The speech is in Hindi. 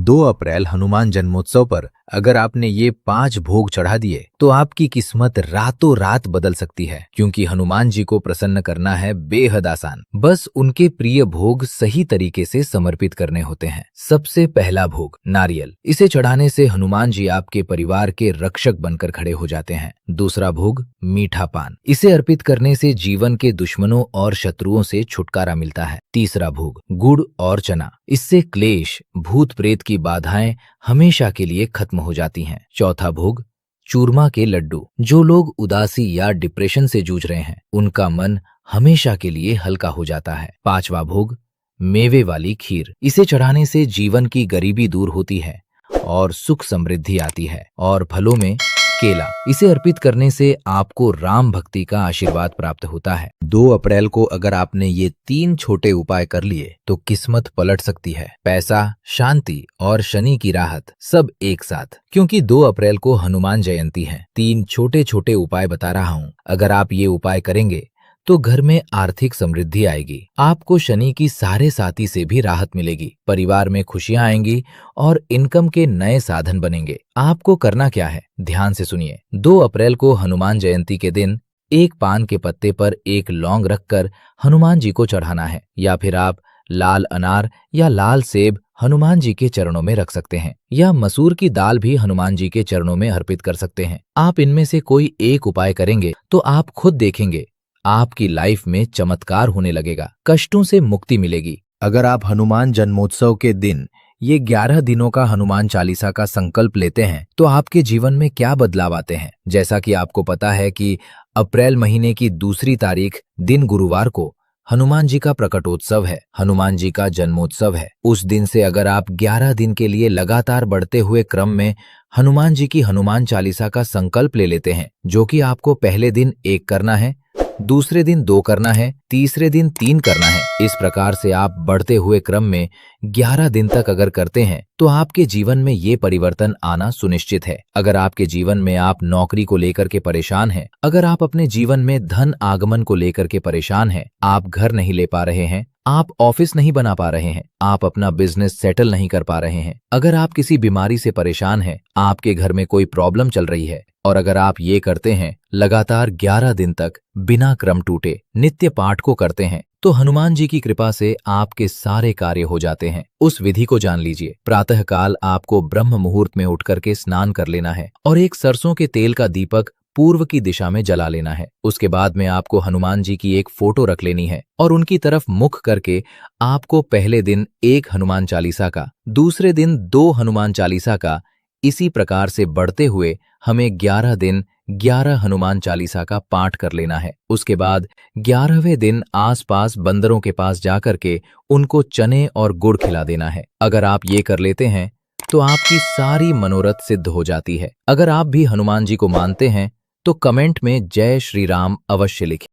2 अप्रैल हनुमान जन्मोत्सव पर अगर आपने ये 5 भोग चढ़ा दिए तो आपकी किस्मत रातों रात बदल सकती है, क्योंकि हनुमान जी को प्रसन्न करना है बेहद आसान। बस उनके प्रिय भोग सही तरीके से समर्पित करने होते हैं। सबसे पहला भोग नारियल। इसे चढ़ाने से हनुमान जी आपके परिवार के रक्षक बनकर खड़े हो जाते हैं। दूसरा भोग मीठा पान। इसे अर्पित करने से जीवन के दुश्मनों और शत्रुओं से छुटकारा मिलता है। तीसरा भोग गुड़ और चना। इससे क्लेश, भूत प्रेत की बाधाएं हमेशा के लिए खत्म हो जाती हैं। चौथा भोग चूरमा के लड्डू। जो लोग उदासी या डिप्रेशन से जूझ रहे हैं उनका मन हमेशा के लिए हल्का हो जाता है। पांचवा भोग मेवे वाली खीर। इसे चढ़ाने से जीवन की गरीबी दूर होती है और सुख समृद्धि आती है। और फलों में केला। इसे अर्पित करने से आपको राम भक्ति का आशीर्वाद प्राप्त होता है। 2 अप्रैल को अगर आपने ये 3 छोटे उपाय कर लिए तो किस्मत पलट सकती है। पैसा, शांति और शनि की राहत सब एक साथ, क्योंकि 2 अप्रैल को हनुमान जयंती है। 3 छोटे छोटे उपाय बता रहा हूँ। अगर आप ये उपाय करेंगे तो घर में आर्थिक समृद्धि आएगी, आपको शनि की साढ़े साती से भी राहत मिलेगी, परिवार में खुशियां आएंगी और इनकम के नए साधन बनेंगे। आपको करना क्या है, ध्यान से सुनिए। 2 अप्रैल को हनुमान जयंती के दिन एक पान के पत्ते पर एक लौंग रखकर हनुमान जी को चढ़ाना है, या फिर आप लाल अनार या लाल सेब हनुमान जी के चरणों में रख सकते हैं, या मसूर की दाल भी हनुमान जी के चरणों में अर्पित कर सकते हैं। आप इनमें से कोई एक उपाय करेंगे तो आप खुद देखेंगे आपकी लाइफ में चमत्कार होने लगेगा, कष्टों से मुक्ति मिलेगी। अगर आप हनुमान जन्मोत्सव के दिन ये 11 दिनों का हनुमान चालीसा का संकल्प लेते हैं तो आपके जीवन में क्या बदलाव आते हैं। जैसा कि आपको पता है कि अप्रैल महीने की 2 तारीख दिन गुरुवार को हनुमान जी का प्रकटोत्सव है, हनुमान जी का जन्मोत्सव है। उस दिन से अगर आप 11 दिन के लिए लगातार बढ़ते हुए क्रम में हनुमान जी की हनुमान चालीसा का संकल्प ले लेते हैं, जो कि आपको पहले दिन 1 करना है, दूसरे दिन 2 करना है, तीसरे दिन 3 करना है। इस प्रकार से आप बढ़ते हुए क्रम में 11 दिन तक अगर करते हैं तो आपके जीवन में ये परिवर्तन आना सुनिश्चित है। अगर आपके जीवन में आप नौकरी को लेकर के परेशान हैं, अगर आप अपने जीवन में धन आगमन को लेकर के परेशान हैं, आप घर नहीं ले पा रहे हैं, आप ऑफिस नहीं बना पा रहे हैं, आप अपना बिजनेस सेटल नहीं कर पा रहे हैं, अगर आप किसी बीमारी से परेशान हैं, आपके घर में कोई प्रॉब्लम चल रही है, और अगर आप ये करते हैं लगातार 11 दिन तक बिना क्रम टूटे नित्य पाठ को करते हैं तो हनुमान जी की कृपा से आपके सारे कार्य हो जाते हैं। उस विधि को जान लीजिए। प्रातः काल आपको ब्रह्म मुहूर्त में उठ करके स्नान कर लेना है और एक सरसों के तेल का दीपक पूर्व की दिशा में जला लेना है। उसके बाद में आपको हनुमान जी की एक फोटो रख लेनी है और उनकी तरफ मुख करके आपको पहले दिन 1 हनुमान चालीसा का, दूसरे दिन 2 हनुमान चालीसा का, इसी प्रकार से बढ़ते हुए हमें 11 दिन 11 हनुमान चालीसा का पाठ कर लेना है। उसके बाद 11वें दिन आसपास बंदरों के पास जाकर के उनको चने और गुड़ खिला देना है। अगर आप ये कर लेते हैं तो आपकी सारी मनोरथ सिद्ध हो जाती है। अगर आप भी हनुमान जी को मानते हैं तो कमेंट में जय श्री राम अवश्य लिखें।